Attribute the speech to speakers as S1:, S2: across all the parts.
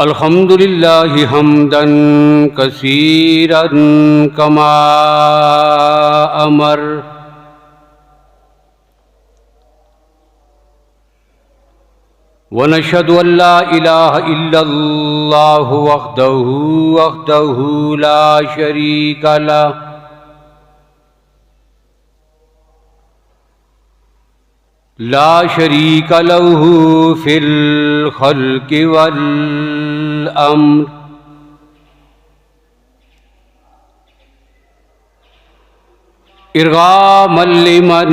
S1: अल्हम्दुलिल्लाहि हम्दन कसीरन कमा अमर व नशहदु अल्ला इलाहा इल्लल्लाहु वहदहु ला शरीका लह ला शरीक लहू फिल खल्क़ि वल अम्र इरगामन लिमन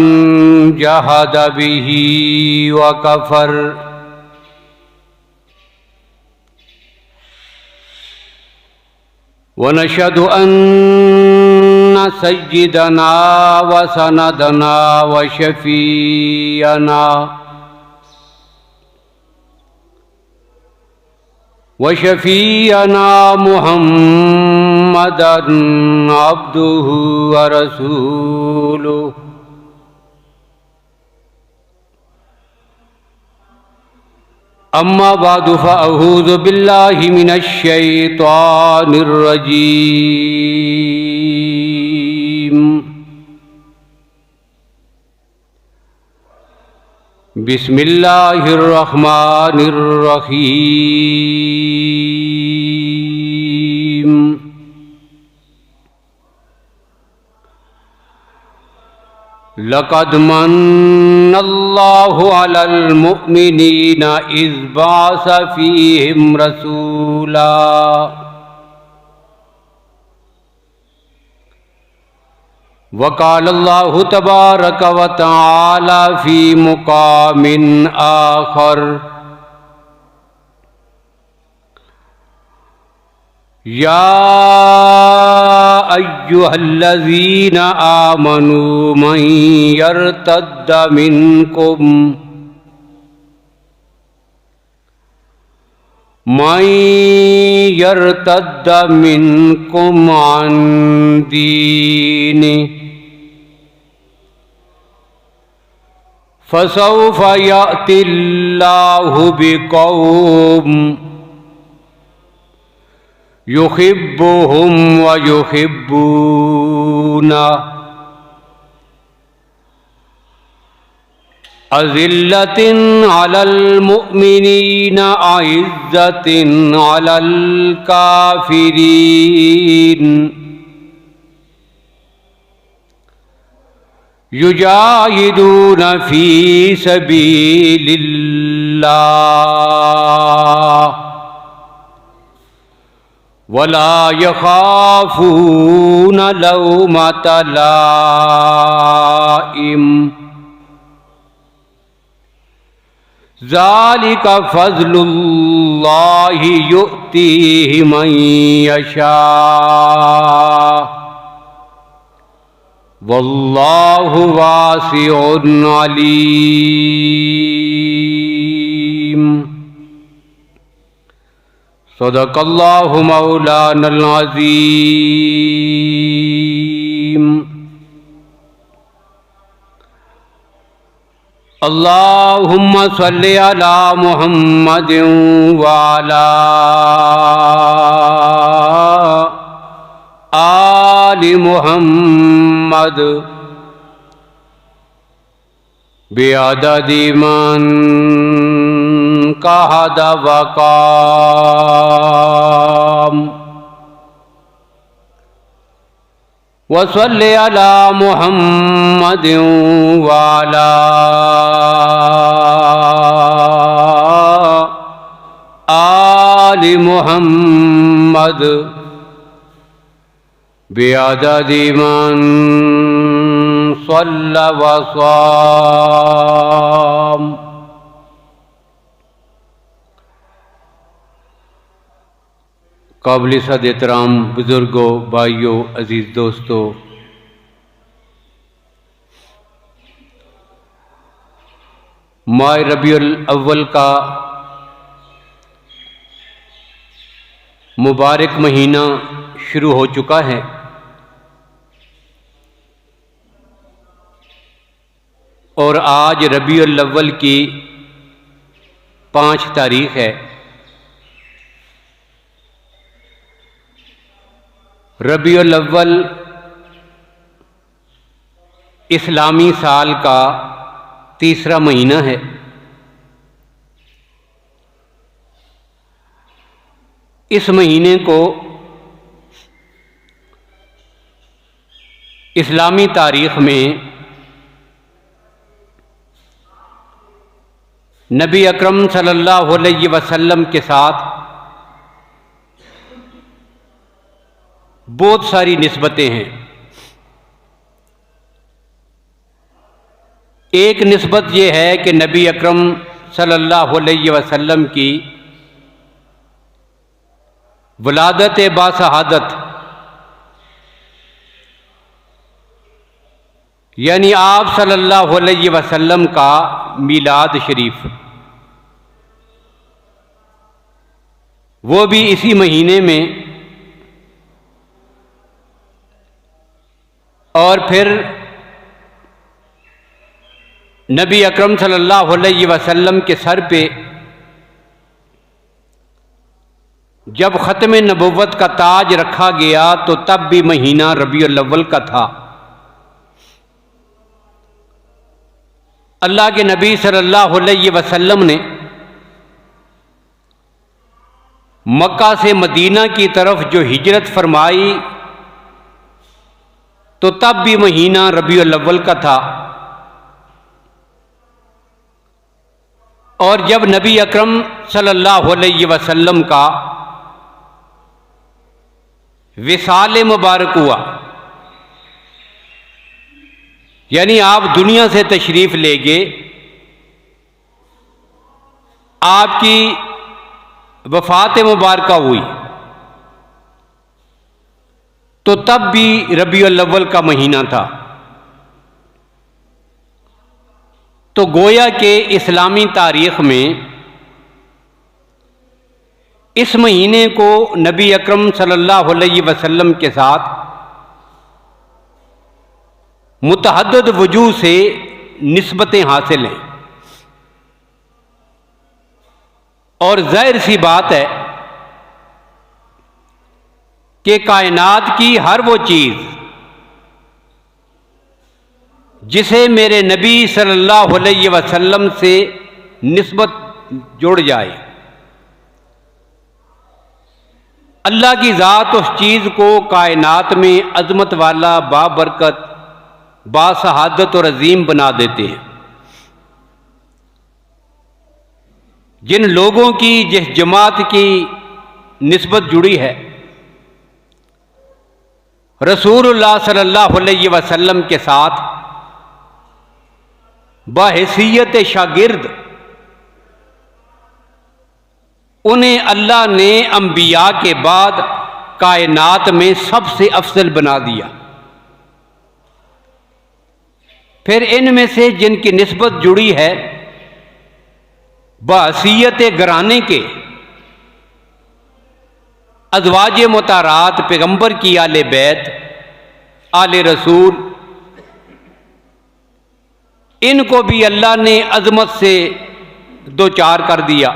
S1: जहद बिही व कफर व नशहदु अन्न सय्यिदना व सनदना व शफीअना मुहम्मदन अब्दुहु व रसूलुहु अम्मा बादु फ़अऊज़ु बिल्लाहि मिनश शैतानिर रजीम बिस्मिल्लाहिर रहमानिर रहीम। लक़द मन्नल्लाहु अलल मुअमिनीना इज़ बअस फ़ीहिम रसूला व क़ालल्लाहु तबारक व तआला फ़ी मुक़ामिन आख़र या अय्युहल्लज़ीना आमनू मन यर्तद्द मिनकुम अन दीनिही फसौफ यअतिल्लाहु बिक़ौम युहिब्बुहुम व युहिब्बूनहु अज़िल्लतिन अलल मुअमिनीना अइज़्ज़तिन अलल काफ़िरीन युजाहिदून फ़ी सबीलिल्लाह वला यख़ाफ़ून लौमत लाइम ज़ालिका फ़ज़्लुल्लाहि युअतीहि मन यशा वल्लाहु वासिउन अलीम। सदक़ल्लाहु मौलानल अज़ीम। अल्लाहुम्मा सल्लि अला मुहम्मदिन व अला आलि मुहम्मद बिअददि मन कहद व काम व सल्लि अला मुहम्मदिन व अला आलि मुहम्मद बिअददि मन सल्ला व साम। काबिल सद एहतराम बुज़ुर्गों, भाइयों, अजीज़ दोस्तों, माह रबीउल अव्वल का मुबारक महीना शुरू हो चुका है और आज रबीउल अव्वल की 5 तारीख है। रबीउल अव्वल इस्लामी साल का तीसरा महीना है। इस महीने को इस्लामी तारीख़ में नबी अकरम सल्लल्लाहु अलैहि वसल्लम के साथ बहुत सारी निस्बतें हैं। एक निस्बत ये है कि नबी अकरम सल्लल्लाहु अलैहि वसल्लम की वलादत बाशहादत, यानी आप सल्लल्लाहु अलैहि वसल्लम का मीलाद शरीफ, वो भी इसी महीने में, और फिर नबी अकरम सल्लल्लाहु अलैहि वसल्लम के सर पे जब ख़त्म नबुव्वत का ताज रखा गया तो तब भी महीना रबीउल अव्वल का था। अल्लाह के नबी सल्लल्लाहु अलैहि वसल्लम ने मक्का से मदीना की तरफ जो हिजरत फरमाई तो तब भी महीना रबीउल अव्वल का था। और जब नबी अकरम सल्लल्लाहु अलैहि वसल्लम का विसाल मुबारक हुआ, यानी आप दुनिया से तशरीफ ले गए, आपकी वफ़ात मुबारक हुई, तो तब भी रबीउल अव्वल का महीना था। तो गोया के इस्लामी तारीख़ में इस महीने को नबी अकरम सल्लल्लाहु अलैहि वसल्लम के साथ मुतअद्दिद वजूह से निस्बतें हासिल हैं। और ज़ाहिर सी बात है कि कायनात की हर वो चीज़ जिसे मेरे नबी सल्लल्लाहु अलैहि वसल्लम से निस्बत जुड़ जाए, अल्लाह की ज़ात उस चीज़ को कायनात में अज़मत वाला, बाबरकत, बाशहादत और अजीम बना देते हैं। जिन लोगों की, जिस जमात की निस्बत जुड़ी है रसूलुल्लाह सल्लल्लाहु अलैहि वसल्लम के साथ बहैसियत शागिर्द, उन्हें अल्लाह ने अंबिया के बाद कायनात में सबसे अफजल बना दिया। फिर इनमें से जिनकी निस्बत जुड़ी है बहैसियत घराने के अज़वाज मुतारात, पैगंबर की आले बैत, आले रसूल, इनको भी अल्लाह ने अजमत से दो चार कर दिया।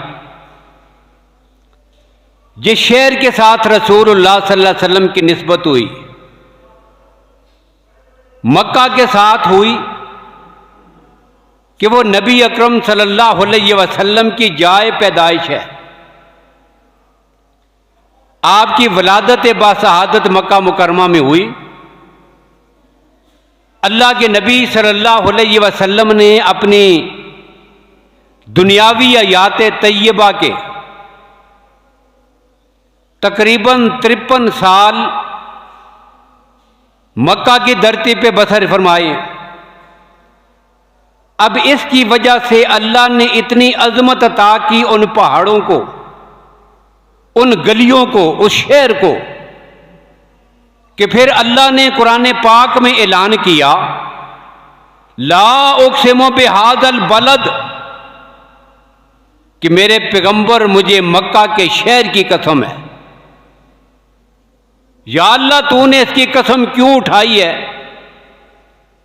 S1: जिस शेर के साथ रसूलुल्लाह सल्लल्लाहु अलैहि वसल्लम की निस्बत हुई, मक्का के साथ हुई कि वो नबी अकरम सल्लल्लाहु अलैहि वसल्लम की जाए पैदाइश है। आपकी वलादत बाशहादत मक्का मुकरमा में हुई। अल्लाह के नबी सल्लल्लाहु अलैहि वसल्लम ने अपनी दुनियावी हयात तैयबा के तकरीबन 53 साल मक्का की धरती पे बसर फरमाए। अब इसकी वजह से अल्लाह ने इतनी अजमत अता की उन पहाड़ों को, उन गलियों को, उस शहर को, कि फिर अल्लाह ने कुरान पाक में ऐलान किया, ला उक़सिमु बिहाज़ल बलद, कि मेरे पैगंबर मुझे मक्का के शहर की कसम है। या अल्लाह तूने इसकी कसम क्यों उठाई है?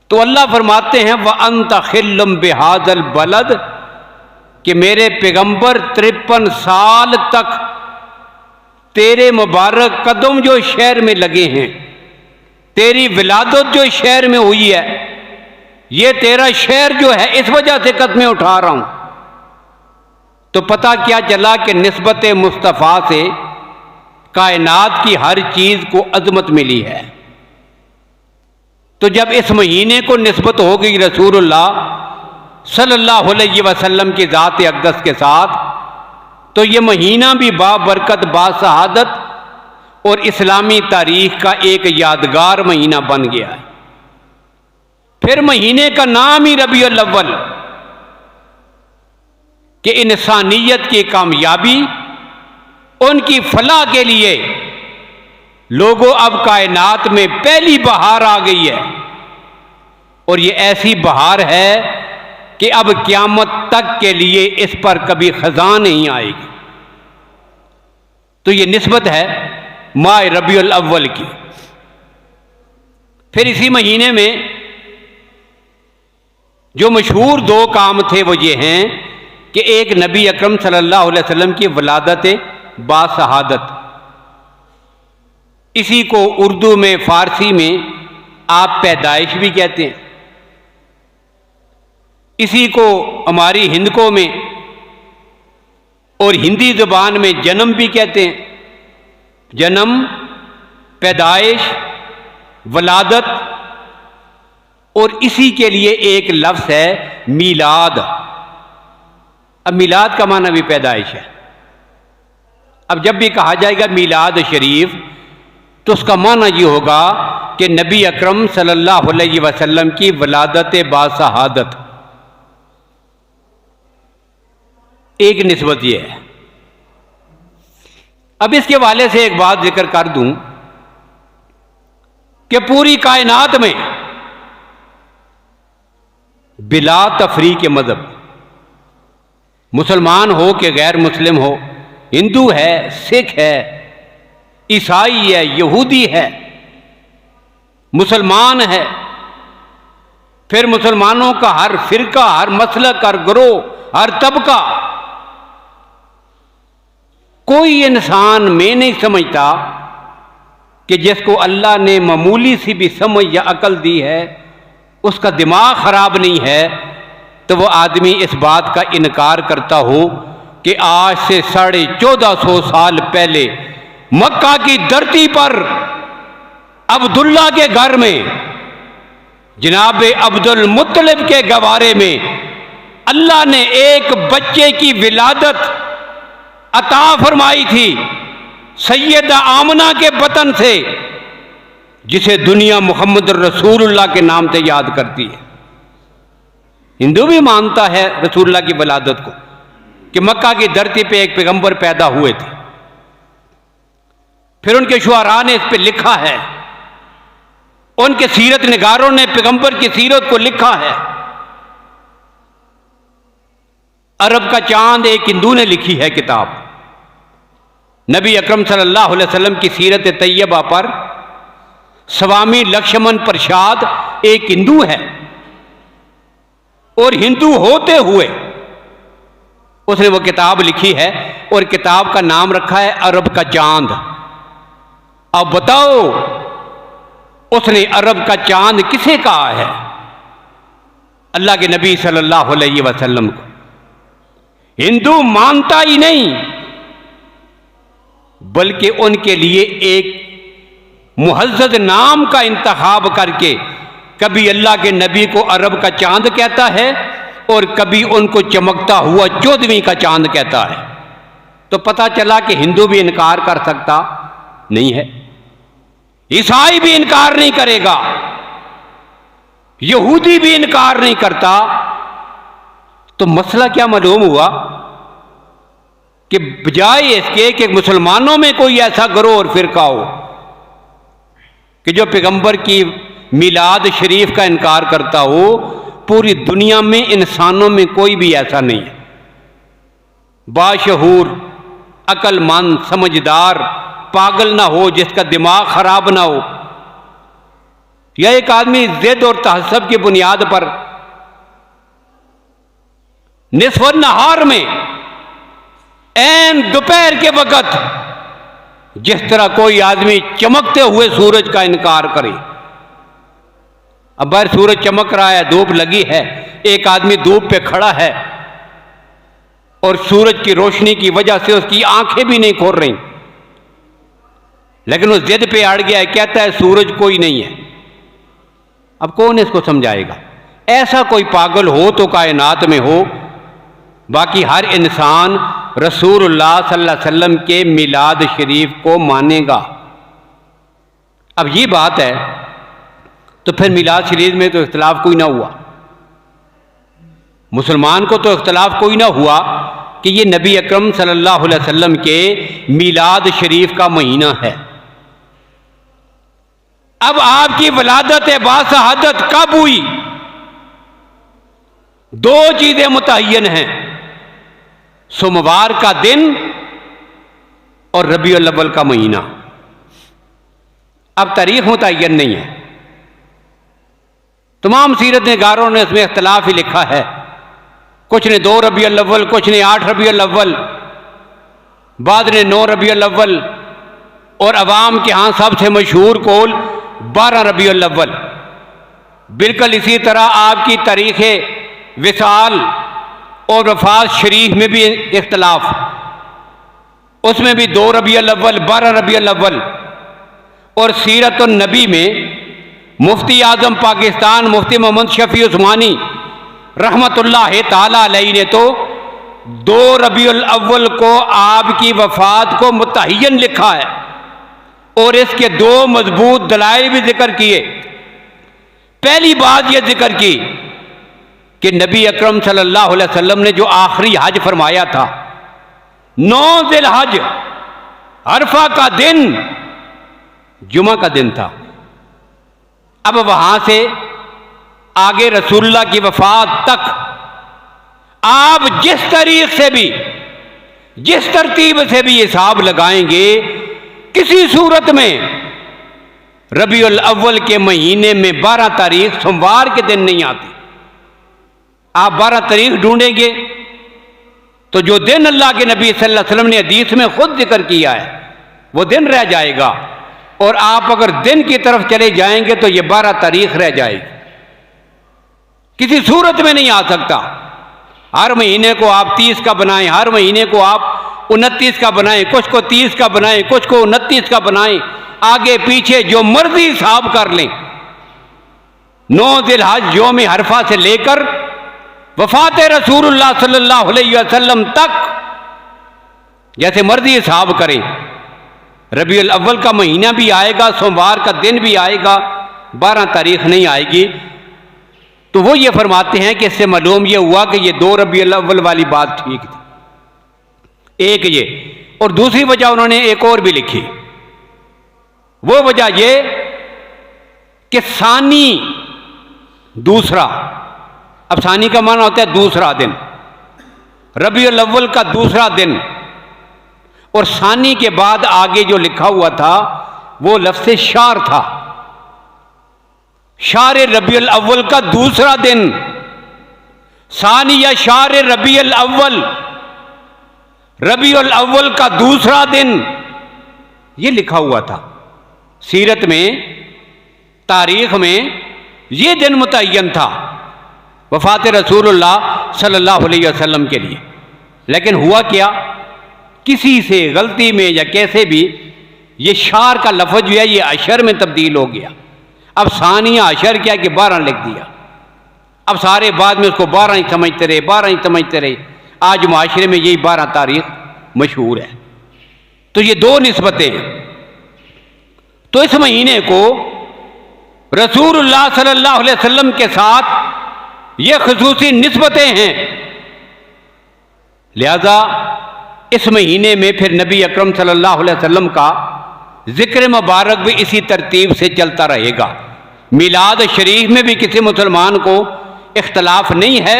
S1: तो अल्लाह फरमाते हैं व अंत खिल्लुम बिहाज़ल बलद, कि मेरे पैगंबर 53 साल तक तेरे मुबारक कदम जो शहर में लगे हैं, तेरी विलादत जो शहर में हुई है, ये तेरा शहर जो है, इस वजह से कदमें उठा रहा हूं। तो पता क्या चला कि निस्बत मुस्तफ़ा से कायनात की हर चीज को अजमत मिली है। तो जब इस महीने को निस्बत हो गई रसूलुल्लाह सल्लल्लाहु अलैहि वसल्लम की ज़ात अक़दस के साथ, तो ये महीना भी बाबरकत, बासहादत और इस्लामी तारीख का एक यादगार महीना बन गया है। फिर महीने का नाम ही रबीउल अव्वल, कि इंसानियत की कामयाबी, उनकी फलाह के लिए लोगों अब कायनात में पहली बहार आ गई है। और ये ऐसी बहार है कि अब क़यामत तक के लिए इस पर कभी खज़ां नहीं आएगी। तो ये निस्बत है माह रबीउल अव्वल की। फिर इसी महीने में जो मशहूर दो काम थे वो ये हैं कि एक नबी अकरम सल्लल्लाहु अलैहि वसल्लम की वलादत बासहादत, इसी को उर्दू में, फारसी में आप पैदाइश भी कहते हैं, इसी को हमारी हिंदकों में और हिंदी ज़ुबान में जन्म भी कहते हैं। जन्म, पैदाइश, वलादत, और इसी के लिए एक लफ्ज़ है मीलाद। अब मीलाद का माना भी पैदाइश है। अब जब भी कहा जाएगा मीलाद शरीफ, तो उसका माना ये होगा कि नबी अकरम सल्लल्लाहु अलैहि वसल्लम की वलादत बासहादत, एक निस्बत ये है। अब इसके हवाले से एक बात जिक्र कर दूं कि पूरी कायनात में बिला तफरीक के मजहब, मुसलमान हो कि गैर मुस्लिम हो, हिंदू है, सिख है, ईसाई है, यहूदी है, मुसलमान है, फिर मुसलमानों का हर फिरका, हर मसलक, हर ग्रोह, हर तबका, कोई इंसान मैं नहीं समझता कि जिसको अल्लाह ने मामूली सी भी समझ या अकल दी है, उसका दिमाग खराब नहीं है, तो वो आदमी इस बात का इनकार करता हो कि आज से 1450 साल पहले मक्का की धरती पर अब्दुल्ला के घर में, जनाब अब्दुल मुत्तलिब के गवारे में अल्लाह ने एक बच्चे की विलादत अता फरमाई थी, सैयदा आमना के बतन से, जिसे दुनिया मोहम्मद रसूलुल्लाह के नाम से याद करती है। हिंदू भी मानता है रसूलुल्लाह की वलादत को, कि मक्का की धरती पे एक पैगंबर पैदा हुए थे। फिर उनके शुआरा ने इस पे लिखा है, उनके सीरत निगारों ने पैगंबर की सीरत को लिखा है। अरब का चांद एक हिंदू ने लिखी है किताब। नबी अकरम सल्लल्लाहु अलैहि वसल्लम की सीरत तैयबा पर स्वामी लक्ष्मण प्रसाद एक हिंदू है, और हिंदू होते हुए उसने वो किताब लिखी है, और किताब का नाम रखा है अरब का चांद। अब बताओ, उसने अरब का चांद किसे कहा है? अल्लाह के नबी सल्लल्लाहु अलैहि वसल्लम को। हिंदू मानता ही नहीं, बल्कि उनके लिए एक मुहज्जज नाम का इंतखाब करके कभी अल्लाह के नबी को अरब का चांद कहता है, और कभी उनको चमकता हुआ 14वीं का चांद कहता है। तो पता चला कि हिंदू भी इनकार कर सकता नहीं है, ईसाई भी इनकार नहीं करेगा, यहूदी भी इनकार नहीं करता। तो मसला क्या मालूम हुआ कि बजाय इसके कि मुसलमानों में कोई ऐसा ग्रोह और फिरका हो कि जो पैगंबर की मिलाद शरीफ का इनकार करता हो, पूरी दुनिया में इंसानों में कोई भी ऐसा नहीं है। बाशहूर, अक्लमंद, समझदार, पागल ना हो, जिसका दिमाग खराब ना हो, या एक आदमी जिद और तहस्सुब की बुनियाद पर निस्फ़ नहार में, ऐन दोपहर के वक़्त जिस तरह कोई आदमी चमकते हुए सूरज का इनकार करे। अब बाहर सूरज चमक रहा है, धूप लगी है, एक आदमी धूप पे खड़ा है और सूरज की रोशनी की वजह से उसकी आंखें भी नहीं खोल रही, लेकिन उस जिद पे अड़ गया है, कहता है सूरज कोई नहीं है। अब कौन इसको समझाएगा? ऐसा कोई पागल हो तो कायनात में हो, बाकी हर इंसान रसूलुल्लाह सल्लल्लाहु अलैहि वसल्लम के मिलाद शरीफ को मानेगा। अब ये बात है तो फिर मिलाद शरीफ में तो इख्तिलाफ कोई ना हुआ, मुसलमान को तो इख्तिलाफ कोई ना हुआ कि ये नबी अकरम सल्लल्लाहु अलैहि वसल्लम के मिलाद शरीफ का महीना है। अब आपकी वलादत बाशहादत कब हुई? दो चीजें मुतय्यन हैं, सोमवार का दिन और रबीउल अव्वल का महीना। अब तारीख मुतय्यन नहीं है। तमाम सीरत निगारों ने इसमें इख्तिलाफ ही लिखा है, कुछ ने 2 रबीउल अव्वल, कुछ ने 8 रबीउल अव्वल, बाद ने 9 रबीउल अव्वल, और अवाम के यहाँ सबसे मशहूर कौल 12 रबीउल अव्वल। बिल्कुल इसी तरह आपकी तारीख विसाल और वफात शरीफ में भी इख्तिलाफ, उसमें भी 2 रबीउल अव्वल, 12 रबीउल अव्वल। और सीरतुन नबी में मुफ्ती आजम पाकिस्तान मुफ्ती मोहम्मद शफी उस्मानी रहमतुल्लाह ताला अलैहि ने तो 2 रबीउल अव्वल को आपकी वफात को मुतय्यन लिखा है और इसके 2 मजबूत दलाइल भी जिक्र किए। पहली बात यह जिक्र की कि नबी अकरम सल्लल्लाहु अलैहि वसल्लम ने जो आखिरी हज फरमाया था 9 ज़िलहज, अरफा का दिन जुमा का दिन था। अब वहां से आगे रसूलुल्लाह की वफात तक आप जिस तारीख से भी, जिस तरतीब से भी हिसाब लगाएंगे, किसी सूरत में रबीउल अव्वल के महीने में 12 तारीख सोमवार के दिन नहीं आती। आप 12 तारीख ढूंढेंगे तो जो दिन अल्लाह के नबी सल्लल्लाहु अलैहि वसल्लम ने हदीस में खुद जिक्र किया है वो दिन रह जाएगा, और आप अगर दिन की तरफ चले जाएंगे तो ये 12 तारीख रह जाएगी, किसी सूरत में नहीं आ सकता। हर महीने को आप 30 का बनाएं, हर महीने को आप 29 का बनाएं, कुछ को 30 का बनाएं, कुछ को 29 का बनाएं, आगे पीछे जो मर्जी हिसाब कर लें। 9 ज़िलहज यौम अरफा से लेकर वफात रसूलुल्लाह सल्लल्लाहु अलैहि वसल्लम तक जैसे मर्जी हिसाब करें, रबीउल अव्वल का महीना भी आएगा, सोमवार का दिन भी आएगा, 12 तारीख नहीं आएगी। तो वो ये फरमाते हैं कि इससे मालूम ये हुआ कि ये 2 रबीउल अव्वल वाली बात ठीक थी, एक ये। और दूसरी वजह उन्होंने एक और भी लिखी, वो वजह ये कि सानी दूसरा, अब सानी का माना होता है दूसरा दिन, रबीउल अव्वल का दूसरा दिन, और सानी के बाद आगे जो लिखा हुआ था वो लफ्ज़ शार था, शार रबीउल अव्वल का दूसरा दिन, सानी या शार रबीउल अव्वल, रबीउल अव्वल का दूसरा दिन, ये लिखा हुआ था। सीरत में, तारीख में ये दिन मुतय्यन था वफात रसूलुल्लाह सल्लल्लाहु अलैहि वसल्लम के लिए। लेकिन हुआ क्या, किसी से गलती में या कैसे भी ये शार का लफ्ज़ जो है ये अशर में तब्दील हो गया। अब सानिया अशर क्या कि 12 लिख दिया। अब सारे बाद में उसको 12 ही समझते रहे, 12 ही समझते रहे। आज माशरे में यही 12 तारीख मशहूर है। तो ये 2 निस्बतें हैं। तो इस महीने को रसूलुल्लाह सल्लल्लाहु अलैहि वसल्लम के साथ ये खुसूसी निस्बतें हैं, लिहाजा इस महीने में फिर नबी अकरम सल्लल्लाहु अलैहि वसल्लम का जिक्र मुबारक भी इसी तरतीब से चलता रहेगा। मिलाद शरीफ में भी किसी मुसलमान को इख्तलाफ नहीं है,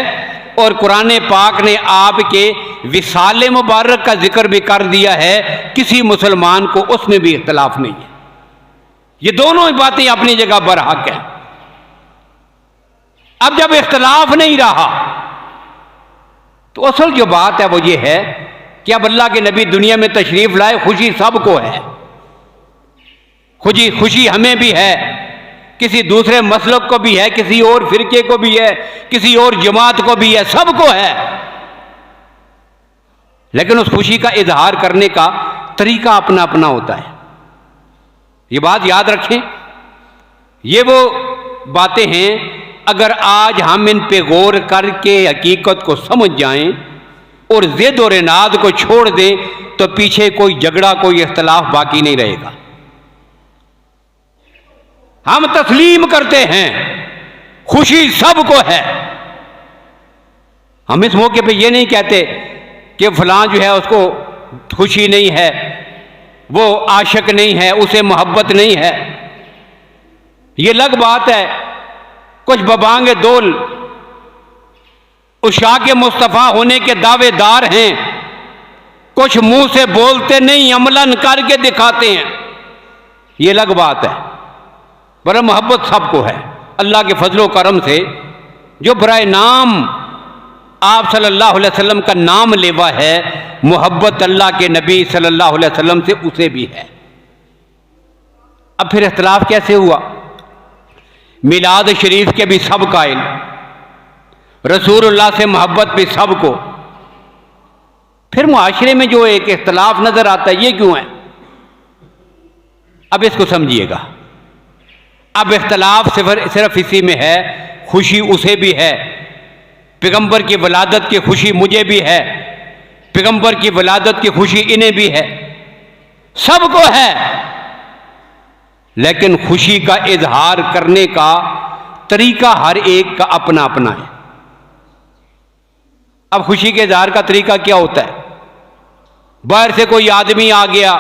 S1: और कुरान पाक ने आपके विसाल मुबारक का जिक्र भी कर दिया है, किसी मुसलमान को उसमें भी इख्तलाफ नहीं है। ये दोनों ही बातें अपनी जगह बरहक है। अब जब इख्तलाफ नहीं रहा तो असल जो बात है वो ये है कि अब अल्लाह के नबी दुनिया में तशरीफ लाए, खुशी सबको है, खुशी खुशी हमें भी है, किसी दूसरे मसलक को भी है, किसी और फिरके को भी है, किसी और जमात को भी है, सबको है। लेकिन उस खुशी का इजहार करने का तरीका अपना अपना होता है। ये बात याद रखें। ये वो बातें हैं, अगर आज हम इन पे गौर करके हकीकत को समझ जाएं और जिद और इनाद को छोड़ दें तो पीछे कोई झगड़ा, कोई इख्तलाफ बाकी नहीं रहेगा। हम तस्लीम करते हैं खुशी सबको है। हम इस मौके पे ये नहीं कहते कि फलां जो है उसको खुशी नहीं है, वो आशिक नहीं है, उसे मोहब्बत नहीं है। ये अलग बात है। कुछ बबांगे दोल उशाक मुस्तफ़ा होने के दावेदार हैं, कुछ मुंह से बोलते नहीं अमलन करके दिखाते हैं, ये अलग बात है। पर मोहब्बत सबको है। अल्लाह के फजलो करम से जो बराए नाम आप सल्लल्लाहु अलैहि वसल्लम का नाम लेवा है, मोहब्बत अल्लाह के नबी सल्लल्लाहु अलैहि वसल्लम से उसे भी है। अब फिर इख्तिलाफ कैसे हुआ? मिलाद शरीफ के भी सब कायल, रसूलुल्लाह से मोहब्बत भी सबको। फिर मुआशरे में जो एक इख्तिलाफ नजर आता है, ये क्यों है? अब इसको समझिएगा। अब इख्तिलाफ सिर्फ इसी में है, खुशी उसे भी है, पैगंबर की वलादत की खुशी मुझे भी है, पैगंबर की वलादत की खुशी इन्हें भी है, सबको है। लेकिन खुशी का इजहार करने का तरीका हर एक का अपना अपना है। अब खुशी के इजहार का तरीका क्या होता है? बाहर से कोई आदमी आ गया,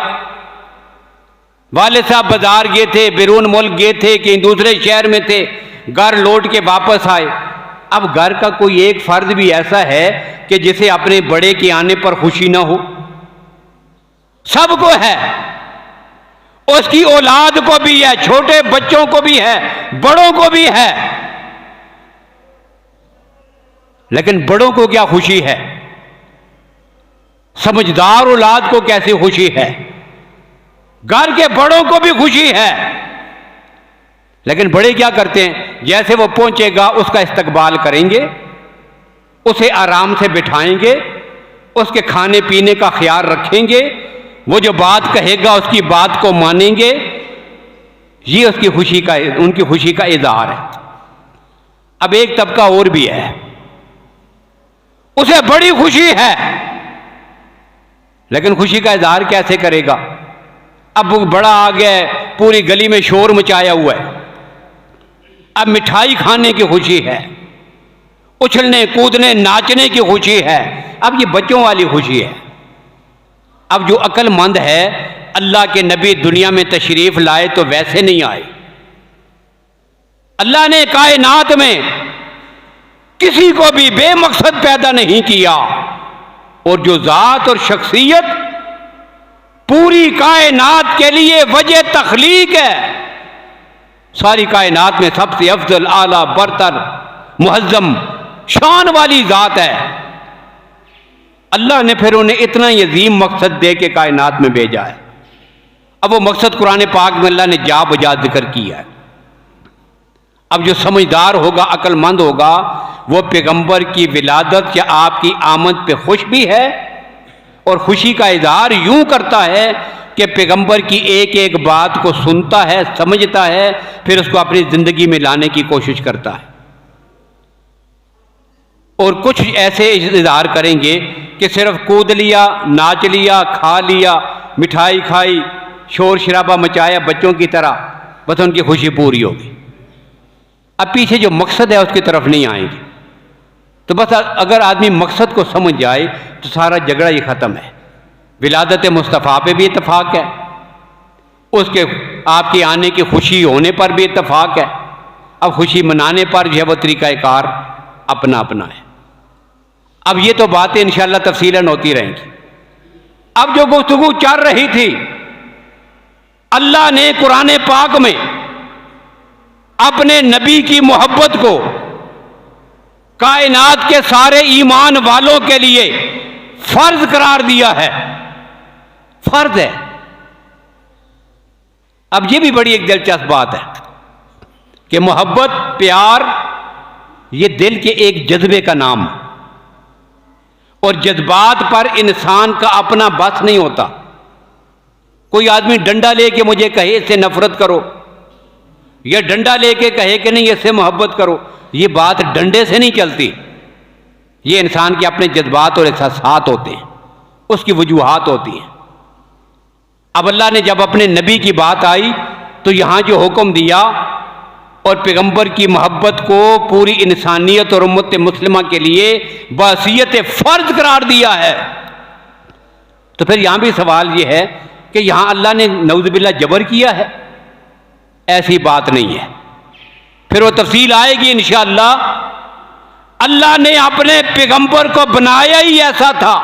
S1: वाले साहब बाजार गए थे, बैरून मुल्क गए थे, कहीं दूसरे शहर में थे, घर लौट के वापस आए। अब घर का कोई एक फर्द भी ऐसा है कि जिसे अपने बड़े के आने पर खुशी ना हो? सबको है। उसकी औलाद को भी है, छोटे बच्चों को भी है, बड़ों को भी है। लेकिन बड़ों को क्या खुशी है? समझदार औलाद को कैसी खुशी है? घर के बड़ों को भी खुशी है। लेकिन बड़े क्या करते हैं? जैसे वो पहुंचेगा उसका इस्तकबाल करेंगे, उसे आराम से बिठाएंगे, उसके खाने पीने का ख्याल रखेंगे, वो जो बात कहेगा उसकी बात को मानेंगे। ये उसकी खुशी का, उनकी खुशी का इजहार है। अब एक तबका और भी है, उसे बड़ी खुशी है, लेकिन खुशी का इजहार कैसे करेगा? अब वो बड़ा आ गया, पूरी गली में शोर मचाया हुआ है, अब मिठाई खाने की खुशी है, उछलने कूदने नाचने की खुशी है। अब ये बच्चों वाली खुशी है। अब जो अक्लमंद है, अल्लाह के नबी दुनिया में तशरीफ लाए तो वैसे नहीं आए। अल्लाह ने कायनात में किसी को भी बेमकसद पैदा नहीं किया, और जो जात और शख्सियत पूरी कायनात के लिए वजह तख्लीक है, सारी कायनात में सबसे अफजल, आला, बरतर, मुहज्जम, शान वाली जात है। अल्लाह ने फिर उन्हें इतना ही अजीम मकसद दे के कायनात में भेजा है। अब वो मकसद कुरान पाक में अल्लाह ने जा बजा जिक्र किया है। अब जो समझदार होगा, अक्लमंद होगा, वो पैगंबर की विलादत या आपकी आमद पे खुश भी है, और खुशी का इजहार यूं करता है कि पैगंबर की एक एक बात को सुनता है, समझता है, फिर उसको अपनी जिंदगी में लाने की कोशिश करता है। और कुछ ऐसे इजहार करेंगे कि सिर्फ कूद लिया, नाच लिया, खा लिया, मिठाई खाई, शोर शराबा मचाया बच्चों की तरह, बस उनकी खुशी पूरी होगी। अब पीछे जो मकसद है उसकी तरफ नहीं आएंगे। तो बस अगर आदमी मकसद को समझ जाए तो सारा झगड़ा ही ख़त्म है। विलादत मुस्तफ़ा पे भी इत्तफाक है, उसके आपके आने की खुशी होने पर भी इत्तफाक है। अब खुशी मनाने पर जो है वो तरीक़ाकार अपना अपना है। अब ये तो बातें इंशाअल्लाह तफसीलन होती रहेंगी। अब जो गुफ्तगू चल रही थी, अल्लाह ने कुरान पाक में अपने नबी की मोहब्बत को कायनात के सारे ईमान वालों के लिए फर्ज करार दिया है। फर्ज है। अब ये भी बड़ी एक दिलचस्प बात है कि मोहब्बत, प्यार, ये दिल के एक जज्बे का नाम, और जज्बात पर इंसान का अपना बस नहीं होता। कोई आदमी डंडा लेके मुझे कहे इससे नफरत करो, या डंडा लेके कहे कि नहीं इससे मोहब्बत करो, ये बात डंडे से नहीं चलती। ये इंसान के अपने जज्बात और एहसासात होते हैं, उसकी वजूहात होती हैं। अब अल्लाह ने जब अपने नबी की बात आई तो यहां जो हुक्म दिया और पैगंबर की मोहब्बत को पूरी इंसानियत और उम्मत मुस्लिमा के लिए बहसीयत फर्ज करार दिया है। तो फिर यहां भी सवाल यह है कि यहां अल्लाह ने नऊज़ुबिल्लाह जबर किया है? ऐसी बात नहीं है। फिर वो तफसील आएगी इंशाअल्लाह। अल्लाह ने अपने पैगंबर को बनाया ही ऐसा था।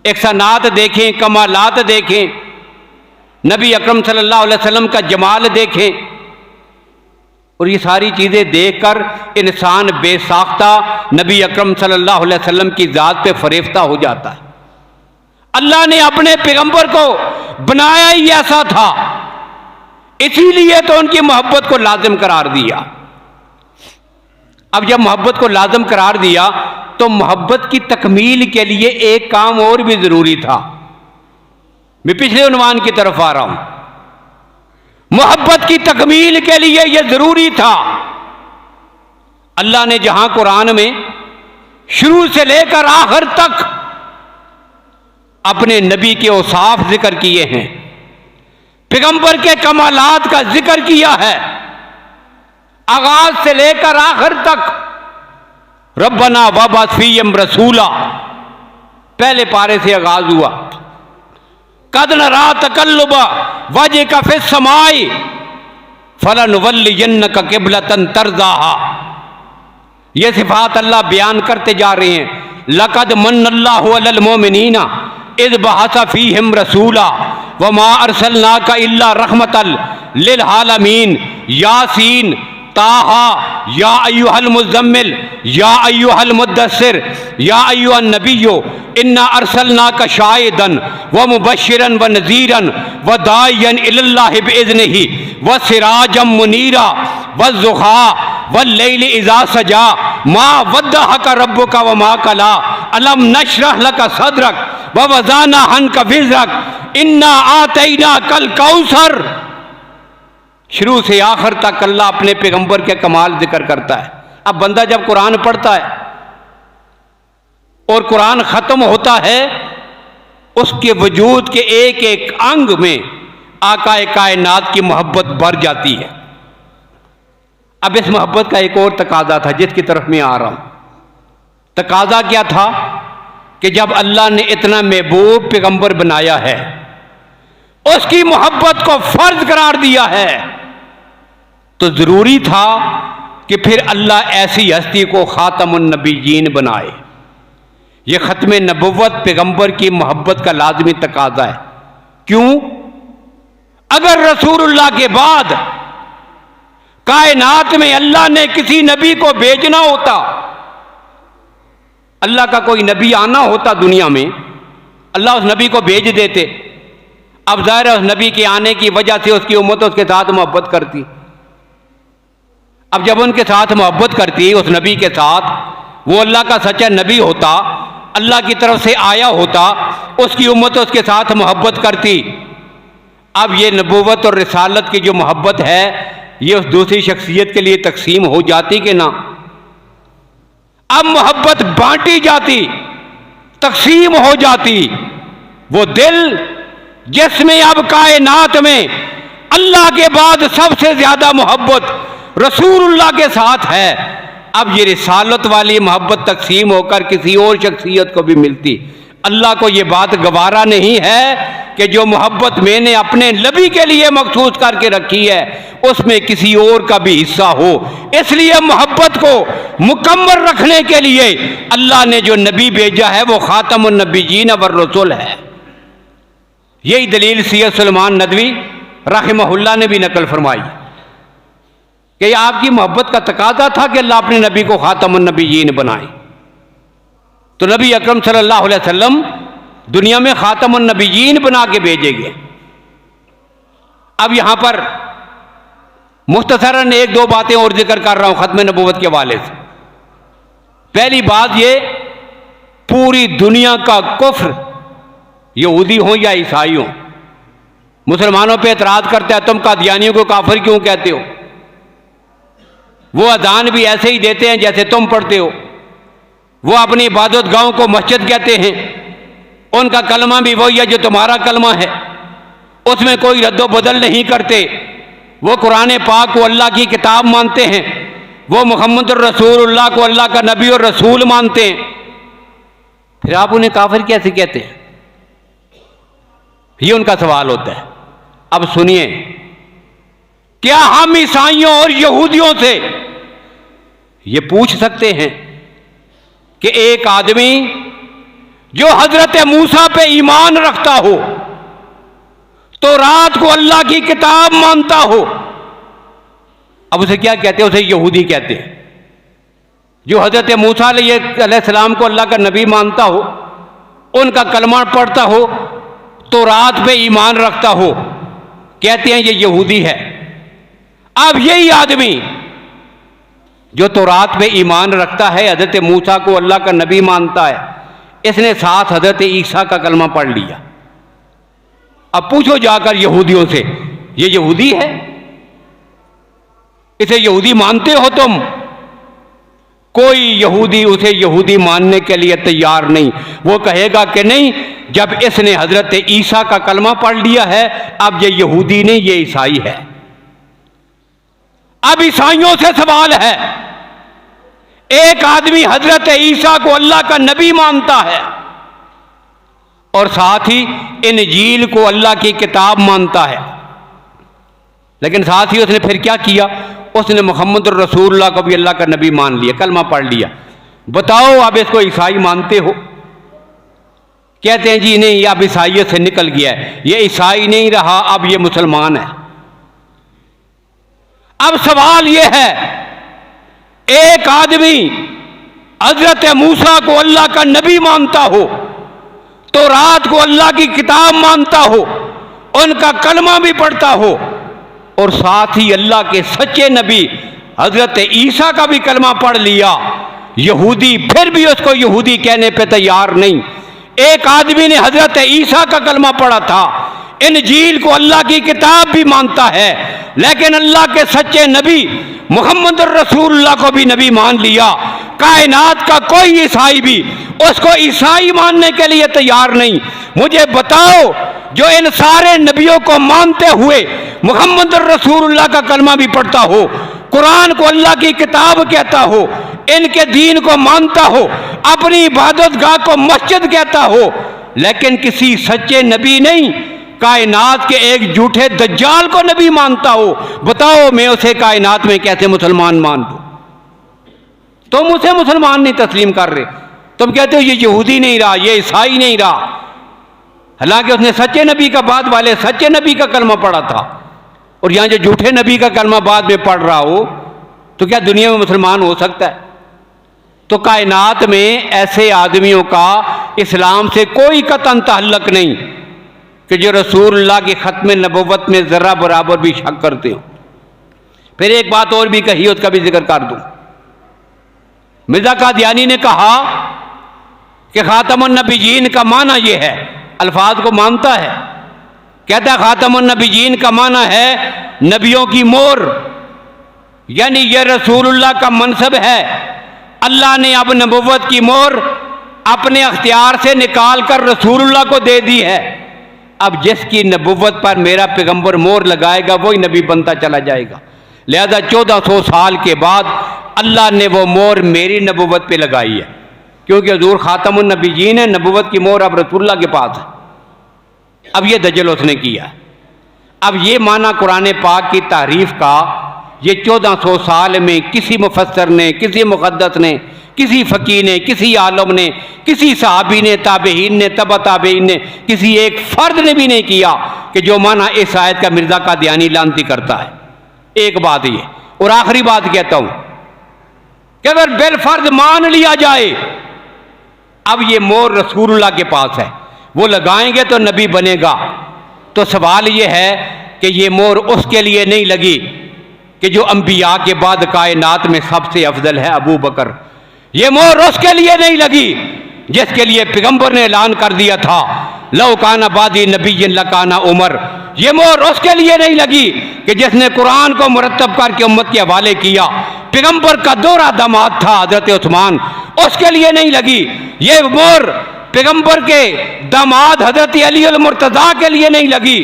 S1: एहसानात देखें, कमालात देखें, नबी अकरम सल्लल्लाहु अलैहि वसल्लम का जमाल देखें, और ये सारी चीज़ें देखकर इंसान बेसाख्ता नबी अकरम सल्लल्लाहु अलैहि वसल्लम की ज़ात पे फरेफ्ता हो जाता है। अल्लाह ने अपने पैगंबर को बनाया ही ऐसा था, इसीलिए तो उनकी मोहब्बत को लाजिम करार दिया। अब जब मोहब्बत को लाजिम करार दिया तो मोहब्बत की तकमील के लिए एक काम और भी जरूरी था। मैं पिछले उन्वान की तरफ आ रहा हूं। मोहब्बत की तकमील के लिए यह जरूरी था। अल्लाह ने जहां कुरान में शुरू से लेकर आखिर तक अपने नबी के औसाफ जिक्र किए हैं, पैगंबर के कमालात का जिक्र किया है, आगाज से लेकर आखिर तक रब्बना वबअस फीहिम रसूला, पहले पारे से आगाज हुआ। कद नरा तकल्लुब वजहिका फिस समाई फलनुवल्लियन्नका क़िबलतन तर्ज़ाहा। ये सिफात अल्लाह बयान करते जा रहे हैं। लक़द मन्नल्लाहु अलल मोमिनीना इज़ बअसा फीहिम रसूला वमा अरसलनाका इल्ला रहमतल लिल आलमीन। यासीन, ताहा, या अय्युहल मुज़म्मिल, या अय्युहल मुद्दस्सिर, या अय्युहन नबिय्यो इन्ना अरसलनाका शाहिदन व मुबश्शिरन व नज़ीरन व दाइयन इलल्लाहि बिइज़्निही व सिराजम मुनीरा व ज़ुहा व लैलि इज़ा सजा मा वद्दअका रब्बुका व मा कला अलम नशरह लका सदरक व वज़ाना अन्का विज़रक इन्ना आतैना कल कौसर। शुरू से आखिर तक अल्लाह अपने पैगंबर के कमाल जिक्र करता है। अब बंदा जब कुरान पढ़ता है और कुरान ख़त्म होता है, उसके वजूद के एक एक अंग में आकाए कायनात की मोहब्बत भर जाती है। अब इस मोहब्बत का एक और तकाजा था जिसकी तरफ मैं आ रहा हूं। तकाजा क्या था कि जब अल्लाह ने इतना महबूब पैगंबर बनाया है, उसकी मोहब्बत को फर्ज करार दिया है, तो जरूरी था कि फिर अल्लाह ऐसी हस्ती को खातमुन नबीयीन बनाए। यह खत्म नबुव्वत पैगंबर की मोहब्बत का लाजमी तकाजा है। क्यों? अगर रसूलुल्लाह के बाद कायनात में अल्लाह ने किसी नबी को भेजना होता, अल्लाह का कोई नबी आना होता दुनिया में, अल्लाह उस नबी को भेज देते। अब जाहिर है उस नबी के आने की वजह से उसकी उम्मत उसके साथ मोहब्बत करती। अब जब उनके साथ मोहब्बत करती, उस नबी के साथ, वो अल्लाह का सच्चा नबी होता, अल्लाह की तरफ से आया होता, उसकी उम्मत उसके साथ मोहब्बत करती। अब ये नबूवत और रिसालत की जो मोहब्बत है, ये उस दूसरी शख्सियत के लिए तकसीम हो जाती कि ना? अब मोहब्बत बांटी जाती, तकसीम हो जाती। वो दिल जिसमें अब कायनात में अल्लाह के बाद सबसे ज्यादा मोहब्बत रसूलुल्लाह के साथ है, अब ये रिसालत वाली मोहब्बत तकसीम होकर किसी और शख्सियत को भी मिलती। अल्लाह को ये बात गवारा नहीं है कि जो मोहब्बत मैंने अपने नबी के लिए मखसूस करके रखी है उसमें किसी और का भी हिस्सा हो। इसलिए मोहब्बत को मुकम्मल रखने के लिए अल्लाह ने जो नबी भेजा है वो खातमुन नबीयीन व रसूल है। यही दलील सैयद सुलेमान नदवी रहमहुल्लाह ने भी नकल फरमाई कि आपकी मोहब्बत का तकाजा था कि अल्लाह अपने नबी को खातमुन नबीयीन बनाए। तो नबी अकरम सल्लल्लाहु अलैहि वसल्लम दुनिया में खातमुन नबीयीन बना के भेजे गए। अब यहां पर मुख्तसरन एक दो बातें और जिक्र कर रहा हूं खत्म नबूवत के हवाले से। पहली बात ये, पूरी दुनिया का कुफ्र, यहूदी हो या ईसाई हो, मुसलमानों पे एतराज करता है तुम कादियानियों को काफिर क्यों कहते हो। वो अजान भी ऐसे ही देते हैं जैसे तुम पढ़ते हो, वो अपनी इबादत गाहों को मस्जिद कहते हैं, उनका कलमा भी वही है जो तुम्हारा कलमा है, उसमें कोई रद्दो बदल नहीं करते। वो कुरान पाक को अल्लाह की किताब मानते हैं, वो मोहम्मद रसूलुल्लाह को अल्लाह का नबी और रसूल मानते हैं, फिर आप उन्हें काफिर कैसे कहते हैं? ये उनका सवाल होता है। अब सुनिए, क्या हम ईसाइयों और यहूदियों से ये पूछ सकते हैं कि एक आदमी जो हजरत मूसा पे ईमान रखता हो, तो रात को अल्लाह की किताब मानता हो, अब उसे क्या कहते हैं? उसे यहूदी कहते हैं। जो हजरत मूसा अलैहिस्सलाम को अल्लाह का नबी मानता हो, उनका कलमा पढ़ता हो, तो रात पे ईमान रखता हो, कहते हैं ये यहूदी है। अब यही आदमी जो तो रात पे ईमान रखता है, हजरत मूसा को अल्लाह का नबी मानता है, इसने साथ हजरत ईसा का कलमा पढ़ लिया। अब पूछो जाकर यहूदियों से, ये यहूदी है? इसे यहूदी मानते हो तुम? कोई यहूदी उसे यहूदी मानने के लिए तैयार नहीं। वो कहेगा कि नहीं, जब इसने हजरत ईसा का कलमा पढ़ लिया है, अब ये यहूदी नहीं, ये ईसाई है। अब ईसाइयों से सवाल है, एक आदमी हजरत ईसा को अल्लाह का नबी मानता है और साथ ही इंजील को अल्लाह की किताब मानता है, लेकिन साथ ही उसने फिर क्या किया? उसने मोहम्मद रसूलुल्लाह को भी अल्लाह का नबी मान लिया, कलमा पढ़ लिया। बताओ अब इसको ईसाई मानते हो? कहते हैं जी नहीं, ये अब ईसाइयत से निकल गया है, ये ईसाई नहीं रहा, अब ये मुसलमान है। अब सवाल ये है, एक आदमी हजरत मूसा को अल्लाह का नबी मानता हो, तो रात को अल्लाह की किताब मानता हो, उनका कलमा भी पढ़ता हो, और साथ ही अल्लाह के सच्चे नबी हजरत ईसा का भी कलमा पढ़ लिया, यहूदी फिर भी उसको यहूदी कहने पे तैयार नहीं। एक आदमी ने हजरत ईसा का कलमा पढ़ा था, इंजील को अल्लाह की किताब भी मानता है, लेकिन अल्लाह के सच्चे नबी मोहम्मद रसूलुल्लाह को भी नबी मान लिया। कायनात का कोई ईसाई भी उसको ईसाई मानने के लिए तैयार नहीं। मुझे बताओ, जो इन सारे नबियों को मानते हुए मोहम्मद रसूलुल्लाह का कलमा भी पढ़ता हो, कुरान को अल्लाह की किताब कहता हो, इनके दीन को मानता हो, अपनी इबादत गाह को मस्जिद कहता हो, लेकिन किसी सच्चे नबी नहीं, कायनात के एक झूठे दज्जाल को नबी मानता हो, बताओ मैं उसे कायनात में कैसे मुसलमान मान लूं? तुम उसे मुसलमान नहीं तस्लीम कर रहे, तुम कहते हो ये यहूदी नहीं रहा, ये ईसाई नहीं रहा, हालांकि उसने सच्चे नबी का बाद वाले सच्चे नबी का कलमा पढ़ा था, और यहां जो झूठे नबी का कलमा बाद में पढ़ रहा हो, तो क्या दुनिया में मुसलमान हो सकता है? तो कायनात में ऐसे आदमियों का इस्लाम से कोई कतन ताल्लुक नहीं कि जो रसूलुल्लाह की खत्म नबुव्वत में जरा बराबर भी शक करते हो। फिर एक बात और भी कही, उसका भी जिक्र कर दूं। मिर्जा कादियानी ने कहा कि खातमुन नबीयीन का माना यह है, अल्फाज को मानता है, कहता है खातमुन नबीयीन का माना है नबियों की मोर, यानी यह रसूलुल्लाह का मनसब है। अल्लाह ने अब नबुव्वत की मोर अपने अख्तियार से निकाल कर रसूलुल्लाह को दे दी है। अब जिसकी नबुव्वत पर मेरा पैगंबर मोर लगाएगा वही नबी बनता चला जाएगा। लिहाजा 1400 साल के बाद अल्लाह ने वो मोर मेरी नबुव्वत पे लगाई है, क्योंकि हजूर खातमुन नबीयीन है, नबुव्वत की मोर अब रसूलुल्लाह के पास है। अब ये दजल उसने किया। अब ये माना कुरान पाक की तारीफ का ये 1400 साल में किसी मुफस्सर ने, किसी मुक़द्दस ने, किसी फ़कीह ने, किसी आलम ने, किसी सहाबी ने, ताबेईन ने, तबा ताबेईन ने, किसी एक फ़र्द ने भी नहीं किया कि जो माना इस आयत का मिर्ज़ा कादियानी लानती करता है। एक बात ये, और आखिरी बात कहता हूँ कि अगर बिलफर्ज मान लिया जाए अब ये मोर रसूलुल्लाह के पास है, वो लगाएंगे तो नबी बनेगा, तो सवाल ये है कि ये मोहर उसके लिए नहीं लगी कि जो अंबिया के बाद कायनात में सबसे अफजल है अबू बकर। ये मोहर उसके लिए नहीं लगी जिसके लिए पैगंबर ने ऐलान कर दिया था लौ काना बादी नबी लकाना उमर। ये मोहर उसके लिए नहीं लगी कि जिसने कुरान को मुरतब करके उम्मत के हवाले किया, पैगंबर का दोहरा दामाद था हजरत उस्मान, उसके लिए नहीं लगी। ये मोहर पैगंबर के दामाद हजरत अली अल मुर्तज़ा के लिए नहीं लगी,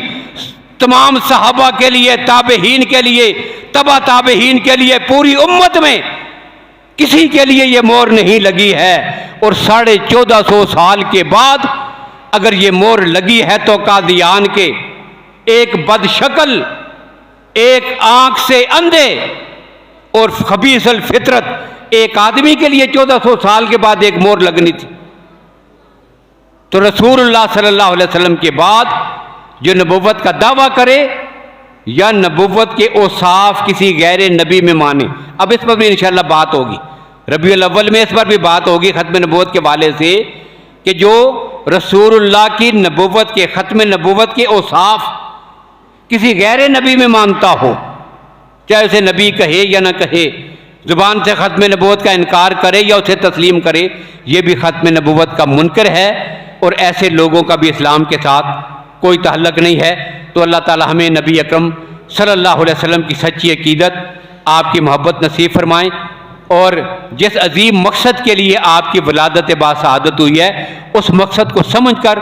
S1: तमाम सहाबा के लिए, ताबेहीन के लिए, तबा ताबेहीन के लिए, पूरी उम्मत में किसी के लिए ये मोहर नहीं लगी है। और 1450 साल के बाद अगर ये मोहर लगी है तो कादियान के एक बदशक्ल, एक आंख से अंधे और खबीसल फितरत एक आदमी के लिए 1400 साल के बाद एक मोहर लगनी थी। तो रसूलुल्लाह सल्लल्लाहु अलैहि वसल्लम के बाद जो नबुव्वत का दावा करे या नबुव्वत के औसाफ किसी गैर नबी में माने, अब इस पर भी इंशाअल्लाह बात होगी, रबीउल अव्वल में इस पर भी बात होगी खत्म नबुव्वत के वाले से, कि जो रसूलुल्लाह की नबुव्वत के खत्म नबुव्वत के औसाफ किसी गैर नबी में मानता हो, चाहे उसे नबी कहे या ना कहे, जुबान से खत्म नबुव्वत का इनकार करे या उसे तस्लीम करे, यह भी खत्म नबुव्वत का मुनकर है और ऐसे लोगों का भी इस्लाम के साथ कोई ताल्लुक नहीं है। तो अल्लाह ताला हमें नबी अकरम सल्लल्लाहु अलैहि वसल्लम की सच्ची अकीदत, आपकी मोहब्बत नसीब फरमाएं और जिस अजीम मकसद के लिए आपकी वलादत बासआदत हुई है उस मकसद को समझकर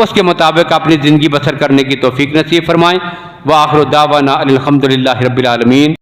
S1: उसके मुताबिक अपनी ज़िंदगी बसर करने की तौफीक नसीब फरमाएं। व आखिर दावाना अनिल हम्दुलिल्लाहि रब्बिल आलमीन।